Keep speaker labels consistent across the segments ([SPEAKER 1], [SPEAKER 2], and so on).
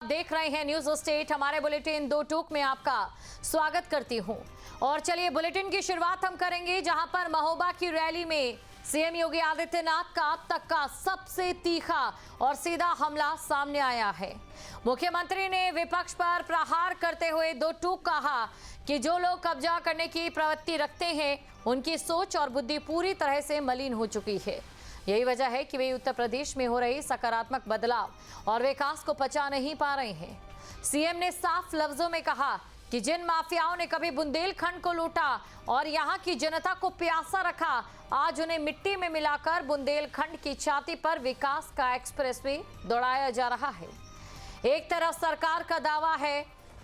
[SPEAKER 1] देख रहे हैं न्यूज स्टेट। हमारे बुलेटिन दो टूक में आपका स्वागत करती हूं। और चलिए बुलेटिन की शुरुआत हम करेंगे जहां पर महोबा की रैली में सीएम योगी आदित्यनाथ का अब तक का सबसे तीखा और सीधा हमला सामने आया है। मुख्यमंत्री ने विपक्ष पर प्रहार करते हुए दो टूक कहा कि जो लोग कब्जा करने की प्रवृत्ति रखते हैं उनकी सोच और बुद्धि पूरी तरह से मलिन हो चुकी है। यही वजह है कि वे उत्तर प्रदेश में हो रही सकारात्मक बदलाव और विकास को पचा नहीं पा रहे हैं। सीएम ने साफ लफ्जों में कहा कि जिन माफियाओं ने कभी बुंदेलखंड को लूटा और यहां की जनता को प्यासा रखा, आज उन्हें मिट्टी में मिलाकर बुंदेलखंड की छाती पर विकास का एक्सप्रेसवे दौड़ाया जा रहा है। एक तरफ सरकार का दावा है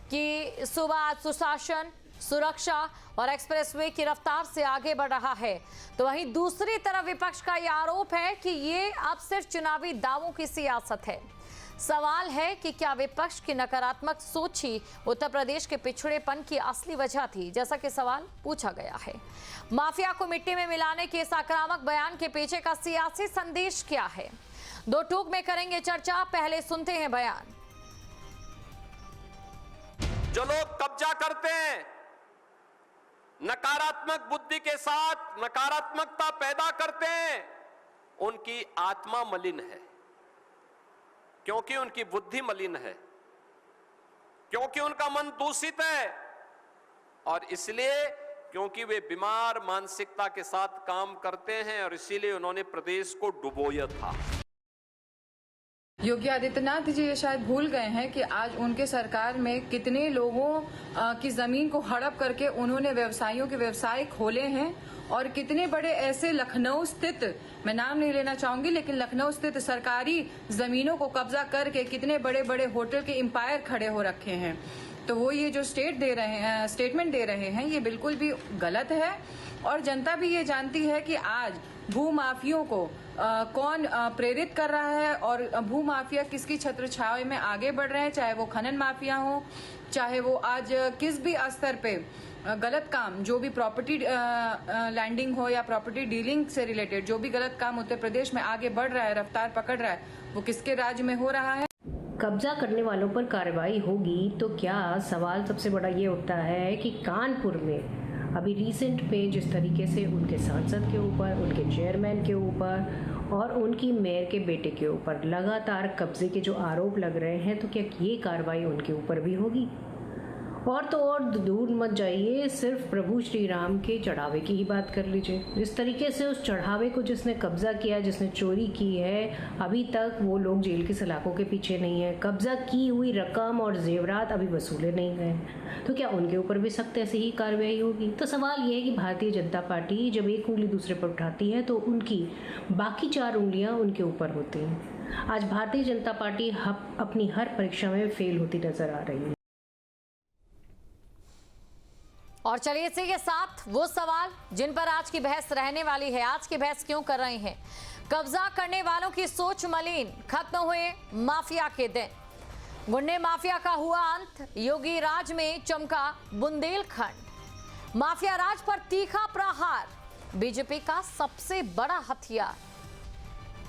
[SPEAKER 1] कि सूबा सुशासन, सुरक्षा और एक्सप्रेसवे की रफ्तार से आगे बढ़ रहा है, तो वहीं दूसरी तरफ विपक्ष का यह आरोप है कि ये अब सिर्फ चुनावी दावों की सियासत है। सवाल है कि क्या विपक्ष की नकारात्मक सोच ही उत्तर प्रदेश के पिछड़ेपन की असली वजह थी, जैसा कि सवाल पूछा गया है। माफिया को मिट्टी में मिलाने के आक्रामक बयान के पीछे का सियासी संदेश क्या है, दो टूक में करेंगे चर्चा। पहले सुनते हैं बयान।
[SPEAKER 2] जो लोग कब्जा करते हैं, नकारात्मक बुद्धि के साथ नकारात्मकता पैदा करते हैं, उनकी आत्मा मलिन है, क्योंकि उनकी बुद्धि मलिन है, क्योंकि उनका मन दूषित है, और इसलिए क्योंकि वे बीमार मानसिकता के साथ काम करते हैं, और इसीलिए उन्होंने प्रदेश को डुबोया था।
[SPEAKER 3] योगी आदित्यनाथ जी ये शायद भूल गए हैं कि आज उनके सरकार में कितने लोगों की जमीन को हड़प करके उन्होंने व्यवसायियों के व्यवसाय खोले हैं, और कितने बड़े ऐसे लखनऊ स्थित, मैं नाम नहीं लेना चाहूंगी, लेकिन लखनऊ स्थित सरकारी जमीनों को कब्जा करके कितने बड़े बड़े होटल के एम्पायर खड़े हो रखे हैं। तो वो ये जो स्टेटमेंट दे रहे हैं ये बिल्कुल भी गलत है, और जनता भी ये जानती है कि आज भूमाफियों को कौन प्रेरित कर रहा है और भूमाफिया किसकी छत्र छाया में आगे बढ़ रहे हैं, चाहे वो खनन माफिया हो, चाहे वो आज किस भी स्तर पे गलत काम, जो भी प्रॉपर्टी लैंडिंग हो या प्रॉपर्टी डीलिंग से रिलेटेड जो भी गलत काम उत्तर प्रदेश में आगे बढ़ रहा है, रफ्तार पकड़ रहा है, वो किसके राज्य में हो रहा है।
[SPEAKER 4] कब्जा करने वालों पर कार्रवाई होगी तो क्या, सवाल सबसे बड़ा ये उठता है कि कानपुर में अभी रिसेंट में जिस तरीके से उनके सांसद के ऊपर, उनके चेयरमैन के ऊपर और उनकी मेयर के बेटे के ऊपर लगातार कब्जे के जो आरोप लग रहे हैं, तो क्या ये कार्रवाई उनके ऊपर भी होगी? और तो और दूर मत जाइए, सिर्फ प्रभु श्री राम के चढ़ावे की ही बात कर लीजिए। जिस तरीके से उस चढ़ावे को जिसने कब्जा किया, जिसने चोरी की है, अभी तक वो लोग जेल की सलाखों के पीछे नहीं है। कब्जा की हुई रकम और जेवरात अभी वसूले नहीं गए, तो क्या उनके ऊपर भी सख्त ऐसी ही कार्रवाई होगी? तो सवाल ये है कि भारतीय जनता पार्टी जब एक उंगली दूसरे पर उठाती है तो उनकी बाकी चार उंगलियां उनके ऊपर होती हैं। आज भारतीय जनता पार्टी अपनी हर परीक्षा में फेल होती नजर आ रही है।
[SPEAKER 1] और चलिए इसी के साथ वो सवाल जिन पर आज की बहस रहने वाली है। आज की बहस क्यों कर रहे हैं? कब्जा करने वालों की सोच मलिन, खत्म हुए माफिया के दिन, गुंडे माफिया का हुआ अंत, योगी राज में चमका बुंदेलखंड, माफिया राज पर तीखा प्रहार, बीजेपी का सबसे बड़ा हथियार,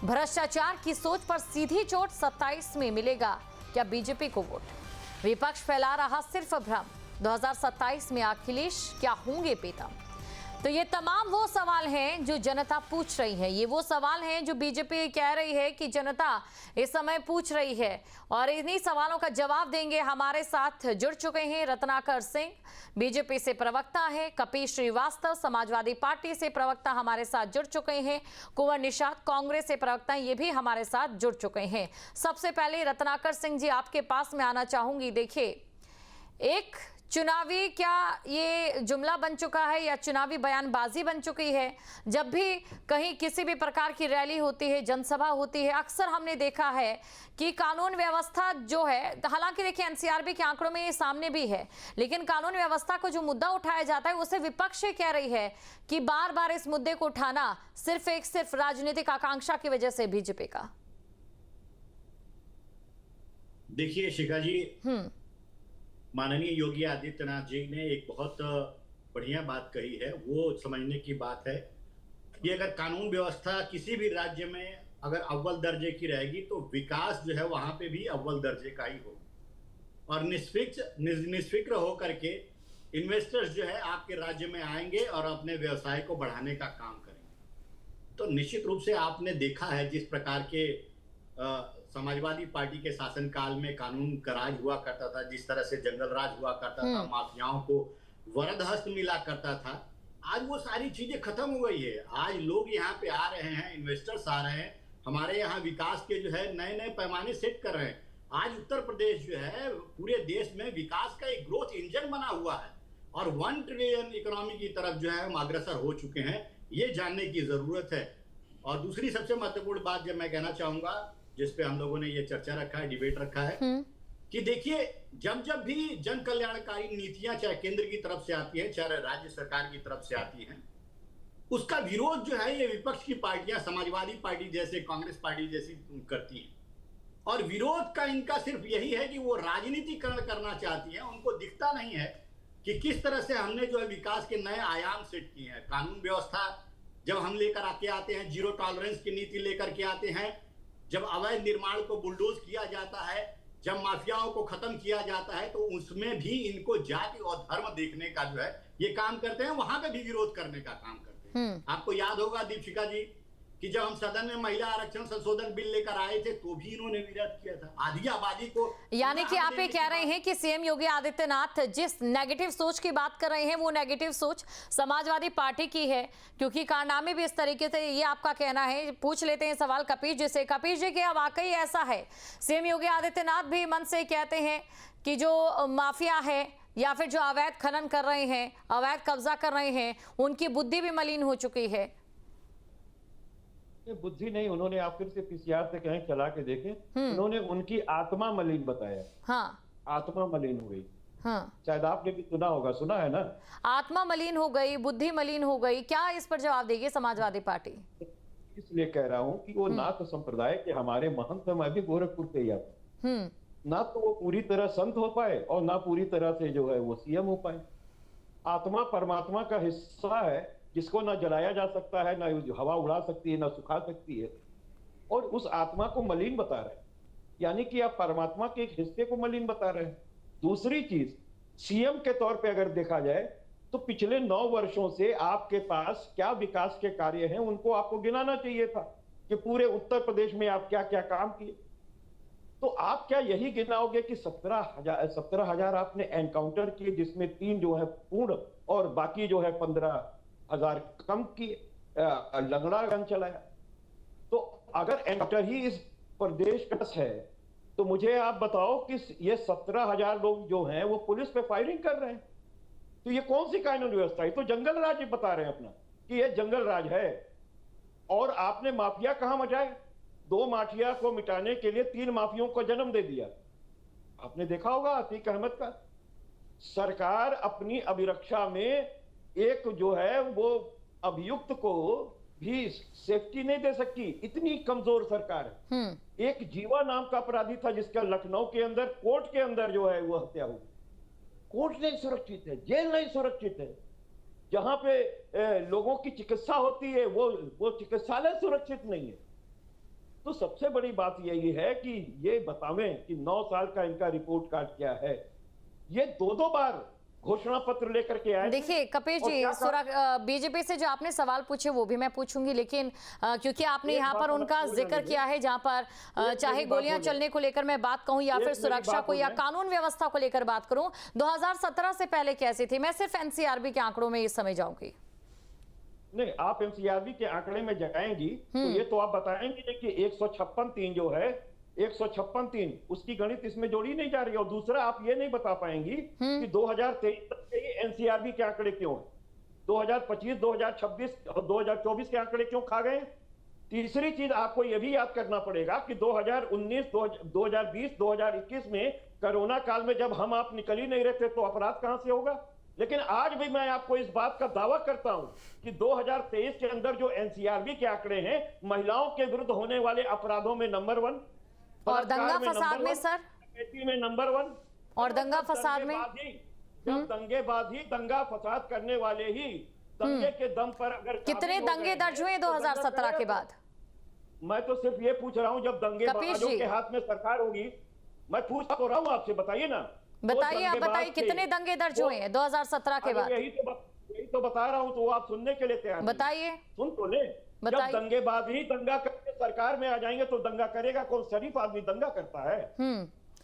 [SPEAKER 1] भ्रष्टाचार की सोच पर सीधी चोट, 27 में मिलेगा क्या बीजेपी को वोट, विपक्ष फैला रहा सिर्फ भ्रम, 2027 में अखिलेश क्या होंगे बेदम? तो ये तमाम वो सवाल हैं जो जनता पूछ रही है, ये वो सवाल हैं जो बीजेपी कह रही है कि जनता इस समय पूछ रही है, और इन्हीं सवालों का जवाब देंगे। हमारे साथ जुड़ चुके हैं रत्नाकर सिंह, बीजेपी से प्रवक्ता है, कपिल श्रीवास्तव समाजवादी पार्टी से प्रवक्ता हमारे साथ जुड़ चुके हैं, कुंवर निषाद कांग्रेस से प्रवक्ता ये भी हमारे साथ जुड़ चुके हैं। सबसे पहले रत्नाकर सिंह जी आपके पास में आना चाहूंगी। देखिए, एक चुनावी क्या ये जुमला बन चुका है या चुनावी बयानबाजी बन चुकी है? जब भी कहीं किसी भी प्रकार की रैली होती है, जनसभा होती है, अक्सर हमने देखा है कि कानून व्यवस्था जो है, हालांकि देखिए एनसीआरबी के आंकड़ों में ये सामने भी है, लेकिन कानून व्यवस्था को जो मुद्दा उठाया जाता है उसे विपक्ष कह रही है कि बार बार इस मुद्दे को उठाना सिर्फ राजनीतिक आकांक्षा की वजह से बीजेपी का।
[SPEAKER 5] देखिए शिखा जी, माननीय योगी आदित्यनाथ जी ने एक बहुत बढ़िया बात कही है। वो समझने की बात है कि अगर कानून व्यवस्था किसी भी राज्य में अगर अव्वल दर्जे की रहेगी तो विकास जो है वहां पे भी अव्वल दर्जे का ही होगा। और निष्फिक्र होकर के इन्वेस्टर्स जो है आपके राज्य में आएंगे और अपने व्यवसाय को बढ़ाने का काम करेंगे। तो निश्चित रूप से आपने देखा है जिस प्रकार के समाजवादी पार्टी के शासनकाल में कानून का राज हुआ करता था, जिस तरह से जंगल राज हुआ करता था, माफियाओं को वरद हस्त मिला करता था, आज वो सारी चीजें खत्म हो गई है। आज लोग यहाँ पे आ रहे हैं, इन्वेस्टर्स आ रहे हैं, हमारे यहाँ विकास के जो है नए नए पैमाने सेट कर रहे हैं। आज उत्तर प्रदेश जो है पूरे देश में विकास का एक ग्रोथ इंजन बना हुआ है और 1 ट्रिलियन इकोनॉमी की तरफ जो है हम अग्रसर हो चुके हैं, ये जानने की जरूरत है। और दूसरी सबसे महत्वपूर्ण बात जब मैं कहना चाहूंगा, जिसपे हम लोगों ने ये चर्चा रखा है, डिबेट रखा है, कि देखिए जब भी जन कल्याणकारी नीतियां चाहे केंद्र की तरफ से आती है, चाहे राज्य सरकार की तरफ से आती है, उसका विरोध जो है ये विपक्ष की पार्टियां, समाजवादी पार्टी जैसे, कांग्रेस पार्टी जैसी करती हैं। और विरोध का इनका सिर्फ यही है कि वो राजनीतिकरण करना चाहती हैं। उनको दिखता नहीं है कि किस तरह से हमने जो है विकास के नए आयाम सेट किए हैं। कानून व्यवस्था जब हम लेकर आते हैं, जीरो टॉलरेंस की नीति लेकर के आते हैं, जब अवैध निर्माण को बुलडोज किया जाता है, जब माफियाओं को खत्म किया जाता है, तो उसमें भी इनको जाति और धर्म देखने का जो है ये काम करते हैं, वहां पे भी विरोध करने का काम करते हैं। आपको याद होगा दीपिका जी कि जब हम सदन में महिला आरक्षण संशोधन बिल लेकर आए थे तो भी इन्होंने विरोध किया था। आधी आबादी को,
[SPEAKER 1] यानी कि आप ये कह रहे हैं कि सीएम योगी आदित्यनाथ जिस नेगेटिव सोच की बात कर रहे हैं वो नेगेटिव सोच समाजवादी पार्टी की है, क्योंकि कारनामे भी इस तरीके से, ये आपका कहना है। पूछ लेते हैं सवाल कपीश जी से। कपीश जी, क्या वाकई ऐसा है? सीएम योगी आदित्यनाथ भी मन से कहते हैं कि जो माफिया है या फिर जो अवैध खनन कर रहे हैं, अवैध कब्जा कर रहे हैं, उनकी बुद्धि भी मलिन हो चुकी है।
[SPEAKER 6] बुद्धि नहीं, उन्होंने आप फिर से पीसीआर से कहीं चला के देखें, उन्होंने उनकी आत्मा मलिन बताया।
[SPEAKER 1] हाँ,
[SPEAKER 6] आत्मा मलिन हो गई।
[SPEAKER 1] हाँ,
[SPEAKER 6] शायद आपने भी सुना होगा, सुना है ना?
[SPEAKER 1] आत्मा मलिन हो गई, बुद्धि मलिन हो गई। क्या इस पर जवाब देगी समाजवादी पार्टी?
[SPEAKER 6] इसलिए कह रहा हूँ कि वो ना तो संप्रदाय के हमारे महंत, मैं भी गोरखपुर से ही आता, ना तो वो पूरी तरह संत हो पाए और ना पूरी तरह से जो है वो सीएम हो पाए। आत्मा परमात्मा का हिस्सा है, जिसको ना जलाया जा सकता है, ना हवा उड़ा सकती है, ना सुखा सकती है, और उस आत्मा को मलिन बता रहे हैं। यानी कि आप परमात्मा के एक हिस्से को मलिन बता रहे हैं। दूसरी चीज, सीएम के तौर पे अगर देखा जाए तो पिछले 9 वर्षों से आपके पास क्या विकास के कार्य हैं, उनको आपको गिनाना चाहिए था कि पूरे उत्तर प्रदेश में आप क्या क्या काम किए। तो आप क्या यही गिनाओगे कि 17,000 आपने एनकाउंटर किए, जिसमें 3 जो है पूर्ण और बाकी जो है 15,000 कम किए, लंगड़ा गन चलाया? तो अगर एनकाउंटर ही इस प्रदेश का है तो मुझे आप बताओ कि ये 17,000 लोग जो हैं वो पुलिस पे फायरिंग कर रहे हैं, तो ये कौन सी कानून व्यवस्था है? तो जंगल राज बता रहे हैं अपना कि ये जंगल राज है। और आपने माफिया कहां मचाए? 2 माफिया को मिटाने के लिए 3 माफियों को जन्म दे दिया। आपने देखा होगा अतीक अहमद का। सरकार अपनी अभिरक्षा में एक जो है वो अभियुक्त को भी सेफ्टी नहीं दे सकती, इतनी कमजोर सरकार है। एक जीवा नाम का अपराधी था जिसका लखनऊ के अंदर कोर्ट के अंदर जो है वो हत्या हुई। कोर्ट नहीं सुरक्षित है, जेल नहीं सुरक्षित है, जहां पे लोगों की चिकित्सा होती है वो चिकित्सालय सुरक्षित नहीं है। तो सबसे बड़ी बात यही है कि ये बतावें कि 9 साल का इनका रिपोर्ट कार्ड क्या है। ये 2 बार घोषणा पत्र लेकर के आए।
[SPEAKER 1] देखिए कपीश जी, बीजेपी से जो आपने सवाल पूछे वो भी मैं पूछूंगी, लेकिन क्योंकि आपने यहाँ पर उनका जिक्र किया है, जहाँ पर चाहे गोलियां चलने को लेकर मैं बात कहूँ या फिर सुरक्षा को या कानून व्यवस्था को लेकर बात करूं, 2017 से पहले कैसी थी? मैं सिर्फ एनसीआरबी के आंकड़ों में इस समय जाऊंगी।
[SPEAKER 6] नहीं, आप एनसीआरबी के आंकड़े में जाएंगी तो ये तो आप बताएंगे कि 156-3 जो है 156-3 उसकी गणित इसमें जोड़ी नहीं जा रही। और दूसरा, आप ये नहीं बता पाएंगी कि 2023 तक के एनसीआरबी के आंकड़े क्यों हैं, 2025, 2026 और 2024 के आंकड़े क्यों खा गए। तीसरी चीज आपको यह भी याद करना पड़ेगा कि 2019, 2020, 2021 में कोरोना काल में जब हम आप निकल ही नहीं रहे थे तो अपराध कहां से होगा। लेकिन आज भी मैं आपको इस बात का दावा करता हूं कि 2023 के अंदर जो एनसीआरबी के आंकड़े हैं, महिलाओं के विरुद्ध होने वाले अपराधों में नंबर 1
[SPEAKER 1] और दंगा फसाद में सर
[SPEAKER 6] में नंबर 1
[SPEAKER 1] और दंगा फसाद में
[SPEAKER 6] जब दंगेबाजी दंगा फसाद करने वाले ही दंगे के दम पर अगर
[SPEAKER 1] कितने दंगे दर्ज हुए 2017 के बाद?
[SPEAKER 6] मैं तो सिर्फ ये पूछ रहा हूं, जब दंगेबाजों के हाथ में सरकार होगी मैं पूछ तो रहा हूँ आपसे, बताइए ना।
[SPEAKER 1] बताइए, आप बताइए कितने दंगे दर्ज हुए हैं 2017 के बाद?
[SPEAKER 6] यही तो बता रहा हूँ, तो आप सुनने के लिए तैयार नहीं।
[SPEAKER 1] बताइए,
[SPEAKER 6] सुन तो ले। जब दंगेबाज ही दंगा करके सरकार में आ जाएंगे तो दंगा करेगा कौन? शरीफ आदमी दंगा करता है?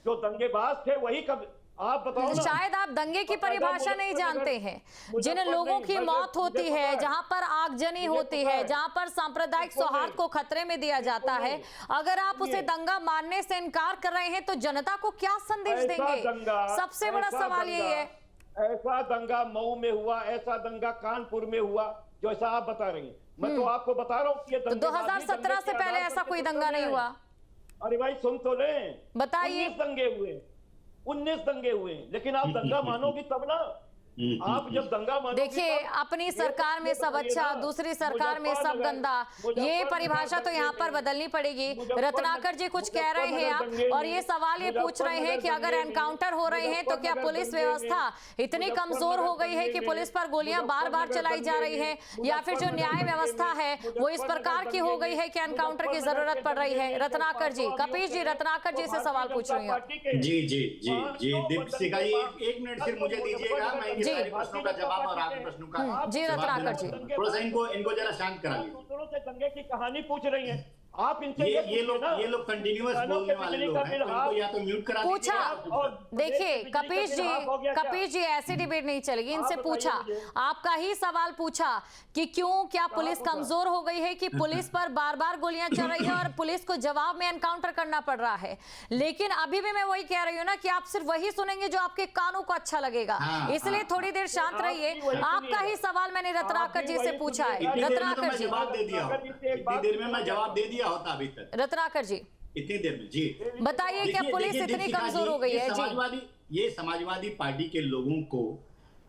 [SPEAKER 6] जो दंगेबाज थे वही कब, आप बताओ ना।
[SPEAKER 1] शायद आप दंगे की परिभाषा नहीं जानते हैं। जिन लोगों की मौत होती है, जहां पर आगजनी होती है, जहां पर सांप्रदायिक सौहार्द को खतरे में दिया जाता है, अगर आप उसे दंगा मानने से इनकार कर रहे हैं तो जनता को क्या संदेश देंगे? सबसे बड़ा सवाल यही है।
[SPEAKER 6] ऐसा दंगा मऊ में हुआ, ऐसा दंगा कानपुर में हुआ, जो ऐसा आप बता रही हैं। मैं तो आपको बता रहा हूँ कि
[SPEAKER 1] 2017 से पहले ऐसा कोई दंगा नहीं हुआ।
[SPEAKER 6] अरे भाई सुन तो ले,
[SPEAKER 1] बताइए।
[SPEAKER 6] 19 दंगे हुए, लेकिन आप दंगा मानोगी तब ना। आप जब दंगा मानोगी,
[SPEAKER 1] देखिए, अपनी सरकार में सब अच्छा, दूसरी सरकार में सब गंदा, ये परिभाषा तो यहाँ पर बदलनी पड़ेगी। रत्नाकर जी कुछ कह रहे हैं आप, और ये सवाल ये पूछ रहे हैं कि अगर एनकाउंटर हो रहे हैं तो क्या पुलिस व्यवस्था इतनी कमजोर हो गई है कि पुलिस पर गोलियां बार बार चलाई जा रही है, या फिर जो न्याय व्यवस्था है वो इस प्रकार की हो गई है कि एनकाउंटर की जरूरत पड़ रही है? रत्नाकर जी, कपीश जी रत्नाकर जी से सवाल पूछ रही है।
[SPEAKER 5] जी दीपशिखा जी, एक मिनट सिर्फ मुझे दीजिएगा, मैं सारे प्रश्नों का जवाब और आपके प्रश्नों का
[SPEAKER 1] जी रत्नाकर जी,
[SPEAKER 5] थोड़ा सा इनको जरा शांत करा लीजिए।
[SPEAKER 6] दूसरों से दंगे की कहानी पूछ रही हैं आप, इनसे
[SPEAKER 5] ये लोग कंटिन्यूअस बोलने वाले लोग हैं, तो इनको या तो म्यूट करा दीजिए।
[SPEAKER 1] पूछा, देखिए कपीश जी ऐसी डिबेट नहीं चलेगी। इनसे पूछा, आपका ही सवाल पूछा कि क्यों, क्या पुलिस कमजोर हो गई है कि पुलिस पर बार बार गोलियां चल रही है और पुलिस को जवाब में एनकाउंटर करना पड़ रहा है? लेकिन अभी भी मैं वही कह रही हूँ ना कि आप सिर्फ वही सुनेंगे जो आपके कानों को अच्छा लगेगा, इसलिए थोड़ी देर शांत रहिए। आपका ही सवाल मैंने रत्नाकर जी से पूछा है। रत्नाकर जी,
[SPEAKER 5] जवाब दे दिया, इतनी देर में मैं जवाब दे दिया होता अभी तक।
[SPEAKER 1] रत्नाकर जी
[SPEAKER 5] इतनी देर में जी
[SPEAKER 1] बताइए, क्या पुलिस इतनी कमजोर हो गई है?
[SPEAKER 5] ये समाजवादी पार्टी के लोगों को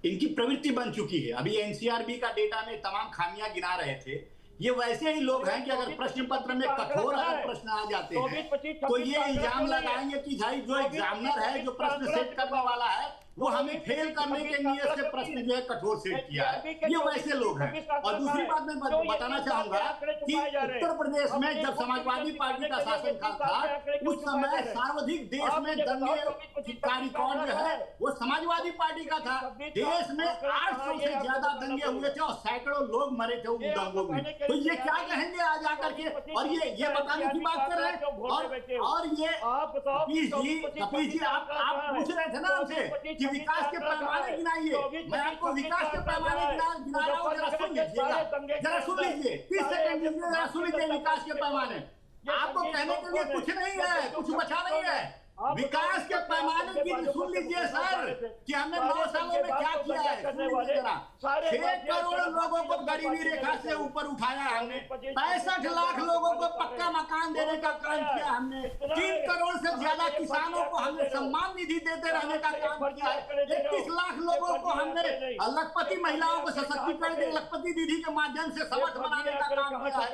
[SPEAKER 5] इनकी प्रवृत्ति बन चुकी है। अभी एनसीआरबी का डेटा में तमाम खामियां गिना रहे थे। ये वैसे ही लोग हैं कि अगर प्रश्न पत्र में कठोर अगर प्रश्न आ जाते हैं तो ये इल्जाम लगाएंगे कि भाई जो एग्जामिनर है, जो प्रश्न सेट करने वाला है, वो हमें फेल करने के नियत से प्रश्न जो है कठोर सेट किया है। ये वैसे लोग हैं। और दूसरी बात मैं बताना चाहूंगा कि उत्तर प्रदेश में जब समाजवादी पार्टी का शासनकाल था, उस समय सर्वाधिक देश में दंगे का रिकॉर्ड जो है वो समाजवादी पार्टी का था। देश में 800 से ज्यादा दंगे हुए थे और सैकड़ों लोग मरे थे उन दंगों में। तो ये क्या कहेंगे आज आकर के? और ये बताने की बात कर रहे हैं। और ये कपीश जी आप पूछ रहे थे ना हमसे कि विकास के पैमाने गिनाइए। मैं आपको विकास के पैमाने गिना रहा हूँ, जरा सुन लीजिए 30 सेकंड जरा सुन लीजिए। विकास के पैमाने आपको कहने के लिए कुछ नहीं है, कुछ बचा नहीं है। विकास के पैमाने की सुन लीजिए सर कि हमने 9 सालों में क्या किया है। 6 करोड़ लोगों को गरीबी रेखा से ऊपर उठाया हमने। 65 लाख लोगों को पक्का मकान देने का काम किया हमने। 3 करोड़ से ज्यादा किसानों को हमने सम्मान निधि देते रहने का काम किया है। 31 लाख लोगों को हमने लखपति महिलाओं को सशक्तिकरण के लखपति निधि के माध्यम से समर्थ बनाने का काम किया है।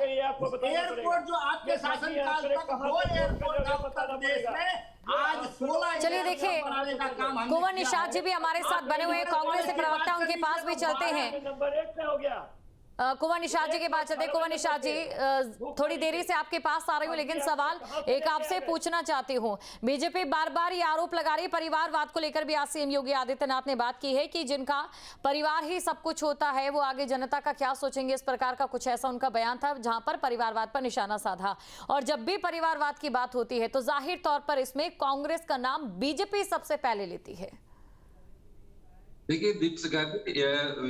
[SPEAKER 5] एयरपोर्ट जो आपके शासनकाल तक 2 एयरपोर्ट था उत्तर प्रदेश में, आज 16।
[SPEAKER 1] चलिए देखिए, कुंवर निषाद जी भी हमारे साथ बने हुए हैं, कांग्रेस के प्रवक्ता, उनके पास भी चलते हैं।
[SPEAKER 6] नंबर 1 पे हो गया।
[SPEAKER 1] कुंवर निषाद जी के पास चलते हैं। कुंवर निषाद जी, थोड़ी देरी से आपके पास आ रही हूँ, लेकिन सवाल एक आपसे पूछना चाहती हूँ। बीजेपी बार बार ये आरोप लगा रही है, परिवारवाद को लेकर भी आज सीएम योगी आदित्यनाथ ने बात की है कि जिनका परिवार ही सब कुछ होता है वो आगे जनता का क्या सोचेंगे, इस प्रकार का कुछ ऐसा उनका बयान था जहां पर परिवारवाद पर निशाना साधा। और जब भी परिवारवाद की बात होती है तो जाहिर तौर पर इसमें कांग्रेस का नाम बीजेपी सबसे पहले लेती है।
[SPEAKER 7] देखिए दीपशिखा जी,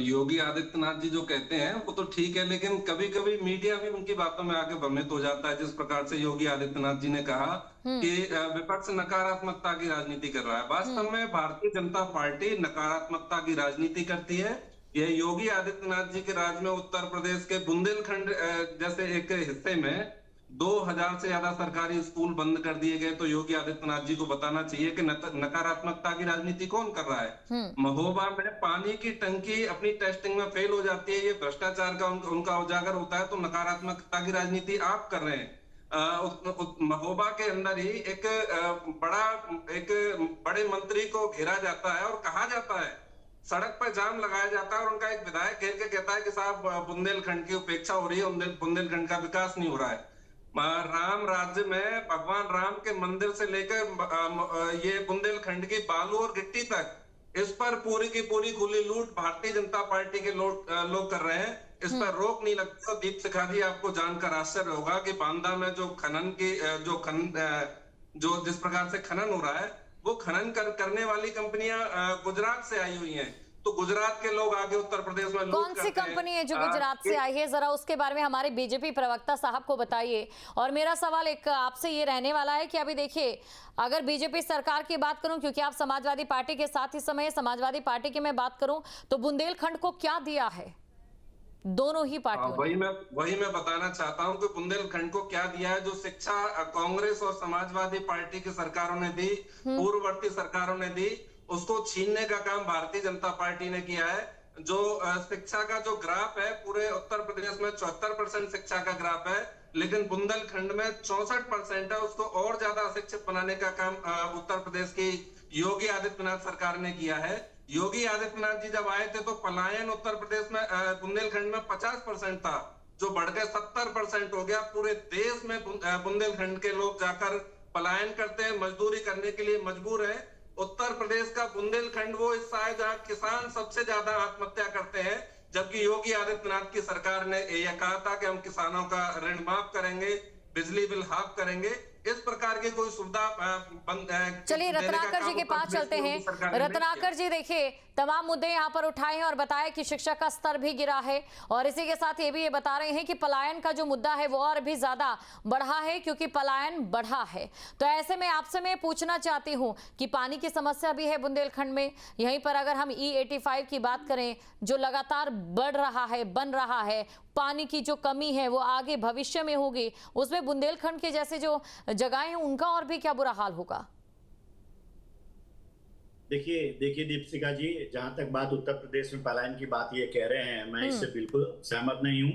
[SPEAKER 7] योगी आदित्यनाथ जी जो कहते हैं वो तो ठीक है, लेकिन कभी कभी मीडिया भी उनकी बातों में आके भ्रमित हो जाता है। जिस प्रकार से योगी आदित्यनाथ जी ने कहा कि विपक्ष नकारात्मकता की राजनीति कर रहा है, वास्तव में भारतीय जनता पार्टी नकारात्मकता की राजनीति करती है। यह योगी आदित्यनाथ जी के राज में उत्तर प्रदेश के बुंदेलखंड जैसे एक हिस्से में 2000 से ज्यादा सरकारी स्कूल बंद कर दिए गए। तो योगी आदित्यनाथ जी को बताना चाहिए कि नकारात्मकता की राजनीति कौन कर रहा है। महोबा में पानी की टंकी अपनी टेस्टिंग में फेल हो जाती है, ये भ्रष्टाचार का उनका उजागर होता है। तो नकारात्मकता की राजनीति आप कर रहे हैं। महोबा के अंदर ही एक बड़े मंत्री को घेरा जाता है और कहा जाता है, सड़क पर जाम लगाया जाता है और उनका एक विधायक घेर के कहता है कि साहब बुंदेलखंड की उपेक्षा हो रही है, बुंदेलखंड का विकास नहीं हो रहा है। राम राज्य में भगवान राम के मंदिर से लेकर ये बुंदेलखंड की बालू और गिट्टी तक, इस पर पूरी की पूरी खुली लूट भारतीय जनता पार्टी के लोग कर रहे हैं। इस पर रोक नहीं लगती। तो दीप शिखा जी, आपको जानकर आश्चर्य होगा कि बांदा में जो खनन की जो जिस प्रकार से खनन हो रहा है, वो खनन करने वाली कंपनियां गुजरात से आई हुई हैं। तो गुजरात के लोग आगे उत्तर प्रदेश में लूट
[SPEAKER 1] कौन सी कंपनी है जो गुजरात से आई है, जरा उसके बारे में हमारे बीजेपी प्रवक्ता साहब को बताइए। और मेरा सवाल एक आपसे ये रहने वाला है कि अभी देखिए, अगर बीजेपी सरकार की बात करूं, क्योंकि आप समाजवादी पार्टी के साथ इस समय समाजवादी पार्टी की मैं बात करूं, तो बुंदेलखंड को क्या दिया है दोनों ही पार्टियों ने?
[SPEAKER 7] वही मैं बताना चाहता हूं कि बुंदेलखंड को क्या दिया है। जो शिक्षा कांग्रेस और समाजवादी पार्टी की सरकारों ने दी, पूर्ववर्ती सरकारों ने दी, उसको छीनने का काम भारतीय जनता पार्टी ने किया है। जो शिक्षा का जो ग्राफ है, पूरे उत्तर प्रदेश में 74% शिक्षा का ग्राफ है, लेकिन बुंदेलखंड में 64% है। उसको और ज्यादा अशिक्षित बनाने का काम उत्तर प्रदेश की योगी आदित्यनाथ सरकार ने किया है। योगी आदित्यनाथ जी जब आए थे तो पलायन उत्तर प्रदेश में बुंदेलखंड में 50% था, जो बढ़कर 70% हो गया। पूरे देश में बुंदेलखंड के लोग जाकर पलायन करते हैं, मजदूरी करने के लिए मजबूर है। उत्तर प्रदेश का बुंदेलखंड वो हिस्सा है जहां किसान सबसे ज्यादा आत्महत्या करते हैं, जबकि योगी आदित्यनाथ की सरकार ने यह कहा था कि हम किसानों का ऋण माफ करेंगे, बिजली बिल हाफ करेंगे। इस प्रकार की कोई सुविधा
[SPEAKER 1] चलिए रत्नाकर जी के पास चलते हैं। रत्नाकर जी, देखिए तमाम मुद्दे यहाँ पर उठाए हैं और बताया कि शिक्षा का स्तर भी गिरा है, और इसी के साथ ये भी ये बता रहे हैं कि पलायन का जो मुद्दा है वो और भी ज्यादा बढ़ा है क्योंकि पलायन बढ़ा है। तो ऐसे में आपसे मैं पूछना चाहती हूँ कि पानी की समस्या भी है बुंदेलखंड में। यहीं पर अगर हम E85 की बात करें, जो लगातार बढ़ रहा है, बन रहा है, पानी की जो कमी है वो आगे भविष्य में होगी, उसमें बुंदेलखंड के जैसे जो जगहें हैं उनका और भी क्या बुरा हाल होगा?
[SPEAKER 5] देखिए दीपशिखा जी, जहां तक बात उत्तर प्रदेश में पलायन की बात ये कह रहे हैं, मैं इससे बिल्कुल सहमत नहीं हूं।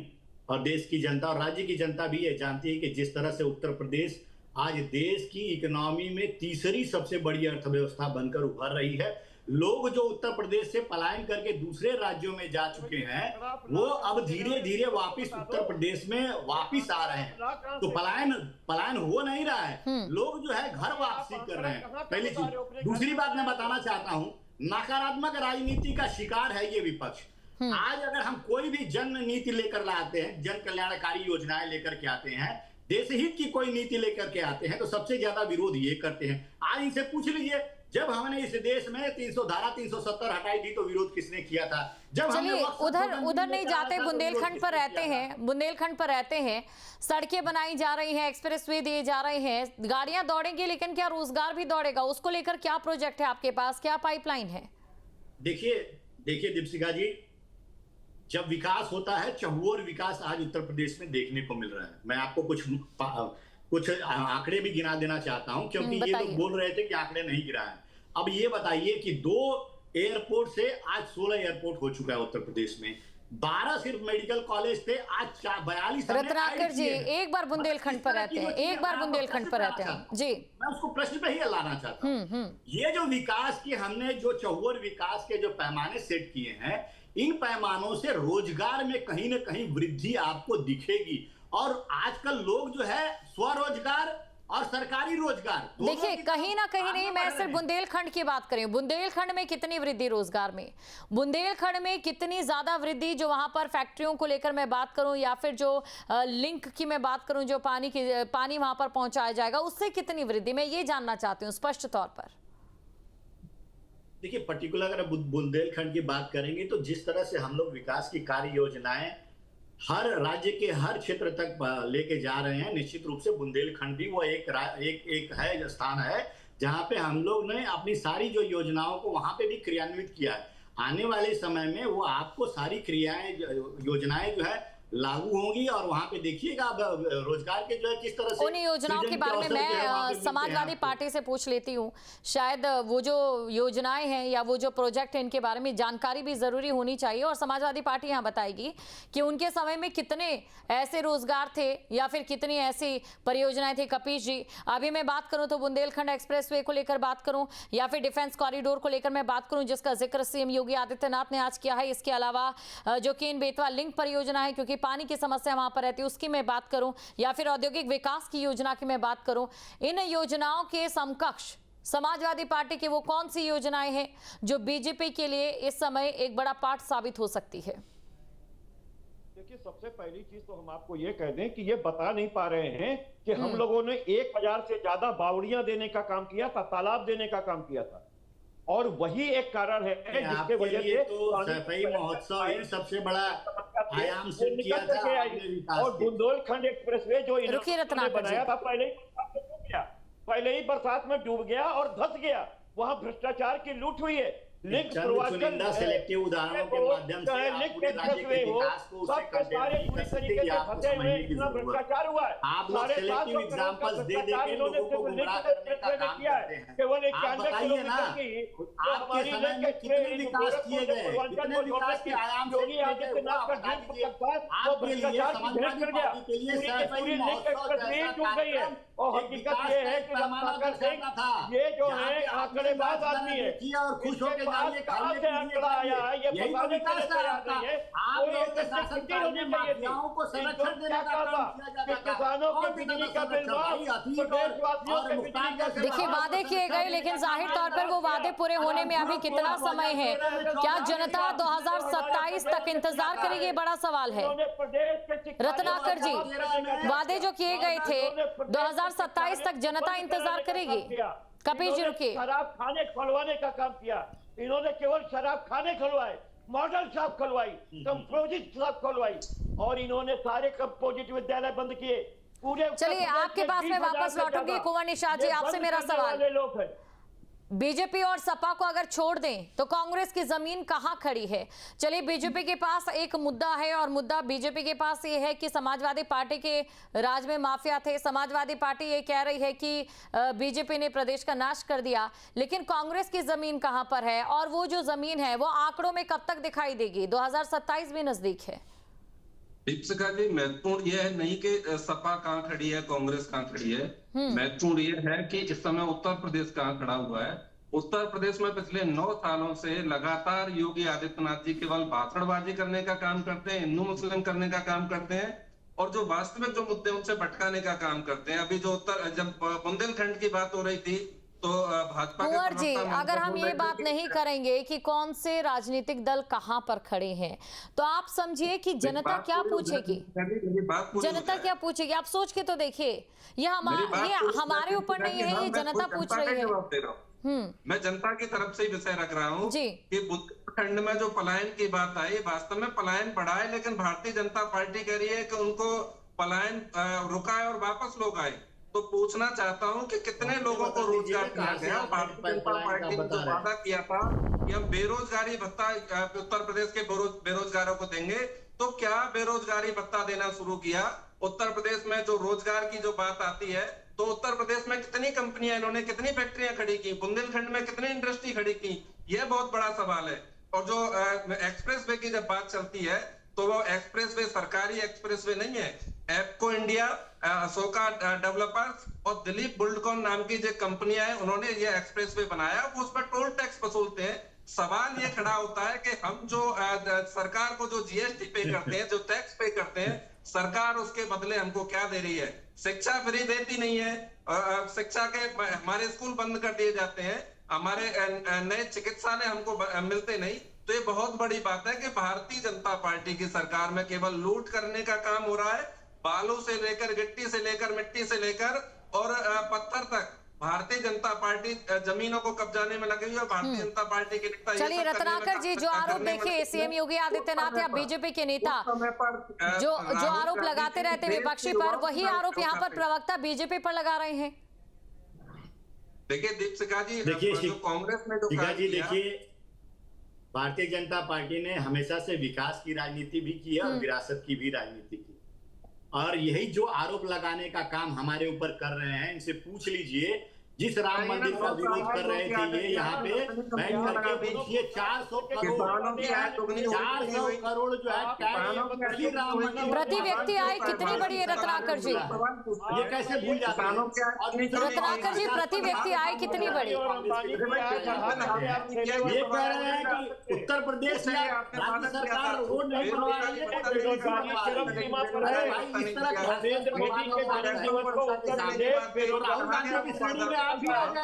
[SPEAKER 5] और देश की जनता और राज्य की जनता भी ये जानती है कि जिस तरह से उत्तर प्रदेश आज देश की इकोनॉमी में तीसरी सबसे बड़ी अर्थव्यवस्था बनकर उभर रही है, लोग जो उत्तर प्रदेश से पलायन करके दूसरे राज्यों में जा चुके हैं, वो अब धीरे धीरे वापस उत्तर प्रदेश में वापस आ रहे हैं। तो पलायन हो नहीं रहा है, लोग जो है घर वापसी कर रहे हैं, पहली चीज। दूसरी बात मैं बताना चाहता हूं, नकारात्मक राजनीति का शिकार है ये विपक्ष। आज अगर हम कोई भी जन नीति लेकर लाते हैं, जन कल्याणकारी योजनाएं लेकर के आते हैं, देश हित की कोई नीति लेकर के आते हैं, तो सबसे ज्यादा विरोध ये करते हैं। आज इनसे पूछ लीजिए, जब हमने इस देश में 370 हटाई थी तो विरोध किसने किया था? जब
[SPEAKER 1] चलिए उधर नहीं जाते, बुंदेलखंड पर रहते हैं, सड़कें बनाई जा रही हैं, एक्सप्रेसवे दिए जा रहे हैं, गाड़ियां दौड़ेंगी, लेकिन क्या रोजगार भी दौड़ेगा? उसको लेकर क्या प्रोजेक्ट है आपके पास, क्या पाइपलाइन है?
[SPEAKER 5] देखिए दीपशिखा जी, जब विकास होता है, चहुओर विकास आज उत्तर प्रदेश में देखने को मिल रहा है। मैं आपको कुछ आंकड़े भी गिना देना चाहता हूं, क्योंकि ये लोग बोल रहे थे कि आंकड़े नहीं गिरा है। अब ये बताइए कि 2 एयरपोर्ट से आज 16 एयरपोर्ट हो चुका है उत्तर प्रदेश में। 12 सिर्फ मेडिकल कॉलेज थे, आज 42।
[SPEAKER 1] रत्नाकर जी, एक बार बुंदेलखंड पर रहते हैं, जी,
[SPEAKER 5] मैं उसको प्रश्न पे ही लाना चाहता हूँ। ये जो विकास की हमने जो चहुओर विकास के जो पैमाने सेट किए हैं, इन पैमानों से रोजगार में कहीं ना कहीं वृद्धि आपको दिखेगी। और आजकल लोग जो है स्वरोजगार और सरकारी रोजगार,
[SPEAKER 1] देखिए कहीं ना कहीं नहीं, मैं सिर्फ बुंदेलखंड की बात करें, बुंदेलखंड में कितनी वृद्धि रोजगार में, बुंदेलखंड में कितनी ज्यादा वृद्धि, जो वहां पर फैक्ट्रियों को लेकर मैं बात करूं या फिर जो लिंक की मैं बात करूं, जो पानी वहां पर पहुंचाया जाएगा, उससे कितनी वृद्धि, मैं ये जानना चाहती हूँ स्पष्ट तौर पर।
[SPEAKER 5] देखिए पर्टिकुलर अगर बुंदेलखंड की बात करेंगे तो जिस तरह से हम लोग विकास की कार्य योजनाएं हर राज्य के हर क्षेत्र तक लेके जा रहे हैं, निश्चित रूप से बुंदेलखंड भी वो एक है स्थान है जहां पे हम लोग ने अपनी सारी जो योजनाओं को वहां पे भी क्रियान्वित किया है। आने वाले समय में वो आपको सारी योजनाएं जो है लागू होंगी और वहां पे देखिएगा रोजगार के जो है किस तरह से
[SPEAKER 1] उन योजनाओं के बारे में मैं समाजवादी पार्टी से पूछ लेती हूँ। शायद वो जो योजनाएं हैं या वो जो प्रोजेक्ट है इनके बारे में जानकारी भी जरूरी होनी चाहिए और समाजवादी पार्टी यहाँ बताएगी कि उनके समय में कितने ऐसे रोजगार थे या फिर कितनी ऐसी परियोजनाएं थी। कपीश जी, अभी मैं बात करूं तो बुंदेलखंड एक्सप्रेसवे को लेकर बात करूं या फिर डिफेंस कॉरिडोर को लेकर मैं बात करूं जिसका जिक्र सीएम योगी आदित्यनाथ ने आज किया है। इसके अलावा जो केन बेतवा लिंक परियोजना है, क्योंकि कि पानी की समस्या वहां पर रहती है उसकी मैं बात करूं, या फिर औद्योगिक विकास की योजना की मैं बात करूं, इन योजनाओं के समकक्ष समाजवादी पार्टी की वो कौन सी योजनाएं हैं जो बीजेपी के लिए इस समय एक बड़ा पाठ साबित हो सकती है?
[SPEAKER 6] देखिए, सबसे पहली चीज तो हम आपको ये कह दें कि ये बता नहीं पा रहे हैं कि हम लोगों ने 1000 से ज्यादा बावड़ियां देने का काम किया था, तालाब देने का काम किया था, और वही एक कारण है जिसके वजह से
[SPEAKER 5] तो सफाई महोत्सव ही सबसे बड़ा आयाम से किया था।
[SPEAKER 6] और बुंदेलखंड एक्सप्रेसवे जो
[SPEAKER 1] रुकिए
[SPEAKER 6] इन्होंने
[SPEAKER 1] रत्नाकर
[SPEAKER 6] बनाया था पहले ही बरसात में डूब गया और धंस गया, वहां भ्रष्टाचार की लूट हुई है। लिंक
[SPEAKER 5] चुनिंदा सेलेक्टिव उदाहरणों के माध्यम से आप पूरे राज्य के विकास को उससे कंटेनमेंट कर सकते हैं। आपको समझने की जरूरत है। आप लोग सेलेक्टिव एग्जांपल्स दे के लोगों को गुमराह करने का काम करते हैं। आप बताइए ना, आपके समय में कितने विकास किए गए, कितने विकास के आयाम से किए गए, बता दीजिए। आपके लिए समाजवादी पार्टी के लिए सफाई महोत्सव जैसा कार्यक्रम
[SPEAKER 6] और हकीकत ये है कि रत्नाकर सिंह ये जो है आंकड़ेबाज आदमी है,
[SPEAKER 5] और खुश होकर
[SPEAKER 6] कहां से आंकड़ा आया है ये बताने के लिए तैयार नहीं है।
[SPEAKER 5] आप लोगों के शासनकाल में माफियाओं को संरक्षण देने का काम किया जाता था।
[SPEAKER 6] किसानों के बिजली का बिल प्रदेशवासियों के बिजली का बिल।
[SPEAKER 1] देखिए, वादे किए गए लेकिन जाहिर तौर पर वो वादे पूरे होने में अभी कितना समय है? क्या जनता 2027 तक इंतजार करेगी? बड़ा सवाल है रत्नाकर जी। वादे जो किए गए थे 2027 तक जनता इंतजार करेगी? कपिल जी रुकिए।
[SPEAKER 6] शराब खाने खुलवाने का काम किया इन्होंने, केवल शराब खाने खुलवाए, मॉडल शॉप खुलवाई, कंपोजिट शॉप खुलवाई, और इन्होंने सारे कंपोजिट विद्यालय बंद किए पूरे।
[SPEAKER 1] चलिए, आपके पास में वापस लौटूंगी। कुंवर निषाद जी, आपसे मेरा सवाल,
[SPEAKER 6] लोग हैं
[SPEAKER 1] बीजेपी और सपा को अगर छोड़ दें तो कांग्रेस की जमीन कहां खड़ी है? चलिए, बीजेपी के पास एक मुद्दा है और मुद्दा बीजेपी के पास ये है कि समाजवादी पार्टी के राज में माफिया थे। समाजवादी पार्टी ये कह रही है कि बीजेपी ने प्रदेश का नाश कर दिया, लेकिन कांग्रेस की जमीन कहां पर है? और वो जो जमीन है वो आंकड़ों में कब तक दिखाई देगी? 2027 भी नजदीक है।
[SPEAKER 7] दीपिका जी, महत्वपूर्ण यह है नहीं कि सपा कहाँ खड़ी है, कांग्रेस कहाँ खड़ी है। महत्वपूर्ण यह है कि इस समय उत्तर प्रदेश कहाँ खड़ा हुआ है। उत्तर प्रदेश में पिछले 9 सालों से लगातार योगी आदित्यनाथ जी केवल भाषणबाजी करने का काम करते हैं, हिंदू मुस्लिम करने का काम करते हैं, और जो वास्तविक जो मुद्दे उनसे भटकाने का काम करते हैं। अभी जो जब बुंदेलखंड की बात हो रही थी तो भाजपा
[SPEAKER 1] कुंवर जी, अगर हम ये बात नहीं करेंगे कि कौन से राजनीतिक दल कहां पर खड़े हैं, तो आप समझिए कि जनता क्या पूछेगी। जनता क्या पूछेगी? आप सोच के तो देखिए, ये हमारे ऊपर नहीं है, ये जनता पूछ रही है।
[SPEAKER 7] मैं जनता की तरफ से ही विषय रख रहा हूँ कि बुंदेलखंड में जो पलायन की बात आई, वास्तव में पलायन बढ़ा है, लेकिन भारतीय जनता पार्टी कह रही है कि उनको पलायन रुकाए और वापस लोग आए। तो पूछना चाहता हूं कि कितने लोगों को रोजगार दिया गया? भारतीय जनता पार्टी ने जो वादा किया था कि हम बेरोजगारी भत्ता उत्तर प्रदेश के बेरोजगारों को देंगे, तो क्या बेरोजगारी भत्ता देना शुरू किया? उत्तर प्रदेश में जो रोजगार की जो बात आती है, तो उत्तर प्रदेश में कितनी कंपनियां, इन्होंने कितनी फैक्ट्रियां खड़ी की? बुंदेलखंड में कितनी इंडस्ट्री खड़ी की? यह बहुत बड़ा सवाल है। और जो एक्सप्रेसवे की जब बात चलती है तो वो एक्सप्रेसवे सरकारी एक्सप्रेसवे नहीं है। एप्को इंडिया, अशोका डेवलपर्स और दिलीप बुल्डकॉन नाम की जो कंपनियां हैं, उन्होंने ये एक्सप्रेसवे बनाया, वो उस पर टोल टैक्स वसूलते हैं। सवाल ये खड़ा होता है कि हम जो सरकार को जो जीएसटी पे करते हैं, जो टैक्स पे करते हैं, सरकार उसके बदले हमको क्या दे रही है? शिक्षा फ्री देती नहीं है। शिक्षा के हमारे स्कूल बंद कर दिए जाते हैं, हमारे नए चिकित्सालय हमको मिलते नहीं। तो ये बहुत बड़ी बात है कि भारतीय जनता पार्टी की सरकार में केवल लूट करने का काम हो रहा है। बालू से लेकर, गिट्टी से लेकर, मिट्टी से लेकर और पत्थर तक भारतीय जनता पार्टी जमीनों को कब्जाने में लगी हुई है। भारतीय जनता पार्टी के नेता,
[SPEAKER 1] चलिए रत्नाकर जी, जो आरोप देखिए सीएम योगी आदित्यनाथ या बीजेपी के नेता जो आरोप लगाते रहते विपक्षी पर, वही आरोप यहाँ पर प्रवक्ता बीजेपी पर लगा रहे हैं।
[SPEAKER 7] देखिए दीपिका जी,
[SPEAKER 5] देखिए
[SPEAKER 7] कांग्रेस में जो
[SPEAKER 5] देखिए, भारतीय जनता पार्टी ने हमेशा से विकास की राजनीति भी की है और विरासत की भी राजनीति की, और यही जो आरोप लगाने का काम हमारे ऊपर कर रहे हैं, इनसे पूछ लीजिए जिस राम मंदिर का विरोध कर रहे थे ये यहाँ पे बैठ करके पूछिए 400 करोड़ जो है
[SPEAKER 1] प्रति व्यक्ति आय कितनी बड़ी है रत्नाकर जी?
[SPEAKER 5] ये कैसे भूल जाते हैं?
[SPEAKER 1] रत्नाकर जी, प्रति व्यक्ति आय कितनी बड़ी?
[SPEAKER 5] ये कह रहे हैं कि उत्तर प्रदेश में राज्य सरकार रोड नहीं बनवा रही है।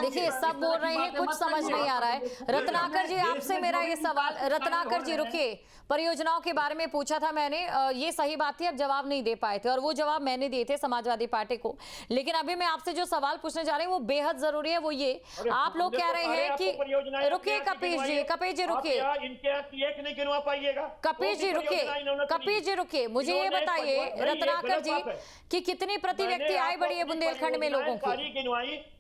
[SPEAKER 1] देखिए सब बोल रहे हैं, कुछ समझ नहीं आ रहा है। रत्नाकर जी, आपसे मेरा ये सवाल, रत्नाकर जी रुकिए, परियोजनाओं के बारे में पूछा था मैंने, ये सही बात थी, अब जवाब नहीं दे पाए थे और वो जवाब मैंने दिए थे समाजवादी पार्टी को। लेकिन अभी मैं आपसे जो सवाल पूछने जा रही हूँ वो बेहद जरूरी है। वो ये, आप लोग कह रहे हैं कि रुकिए कपीश जी रुकिए,
[SPEAKER 6] नहीं गिनवा पाइएगा।
[SPEAKER 1] कपीश जी रुकिए, मुझे ये बताइए रत्नाकर जी कि कितनी प्रति व्यक्ति आय बढ़ी है बुंदेलखंड में लोगों की?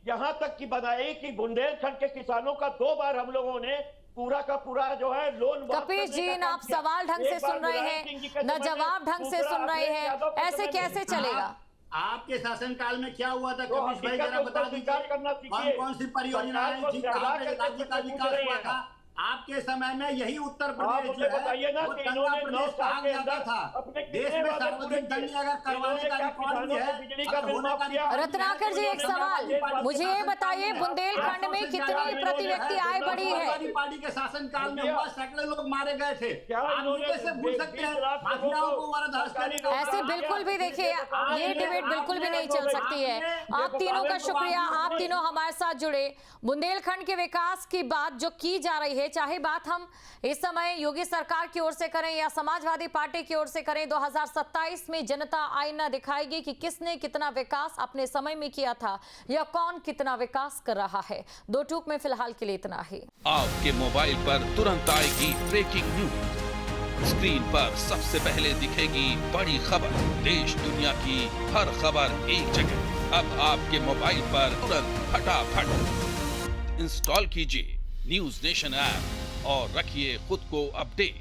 [SPEAKER 6] यहाँ तक की बताई कि बुंदेलखंड के किसानों का 2 बार हम लोगों ने पूरा का पूरा जो है लोन।
[SPEAKER 1] कपीश जी, न आप सवाल ढंग से सुन रहे हैं न जवाब ढंग से सुन रहे हैं, ऐसे कैसे चलेगा?
[SPEAKER 5] आपके शासनकाल में क्या हुआ था कपीश भाई, जरा बता दीजिए कौन सी परियोजनाएं राज्य का विकास हुआ था आपके समय में? यही उत्तर प्रदेश जो है वो दंगा प्रदेश कहा जाता था। देश में सार्वजनिक दंगे अगर करवाने का रिकॉर्ड भी है।
[SPEAKER 1] रत्नाकर जी, एक सवाल मुझे ये बताइए, बुंदेलखंड में कितनी प्रति व्यक्ति आय बढ़ी है?
[SPEAKER 5] पार्टी के शासनकाल में हुआ, सैकड़ों लोग मारे गए थे। कैसे भूल सकते हैं माफियाओं को?
[SPEAKER 1] ऐसे बिल्कुल भी, देखिए ये डिबेट बिल्कुल भी नहीं चल सकती है। आप तीनों का शुक्रिया, आप तीनों हमारे साथ जुड़े। बुंदेलखंड के विकास की बात जो की जा रही है, चाहे बात हम इस समय योगी सरकार की ओर से करें या समाजवादी पार्टी की ओर से करें, 2027 में जनता आईना दिखाएगी कि किसने कितना विकास अपने समय में किया था या कौन कितना विकास कर रहा है। 2 टूक में फिलहाल के लिए इतना ही।
[SPEAKER 8] आपके मोबाइल पर तुरंत आएगी ब्रेकिंग न्यूज, स्क्रीन पर सबसे पहले दिखेगी बड़ी खबर, देश दुनिया की हर खबर एक जगह। अब आपके मोबाइल पर तुरंत फटाफट इंस्टॉल कीजिए न्यूज नेशन ऐप और रखिए खुद को अपडेट।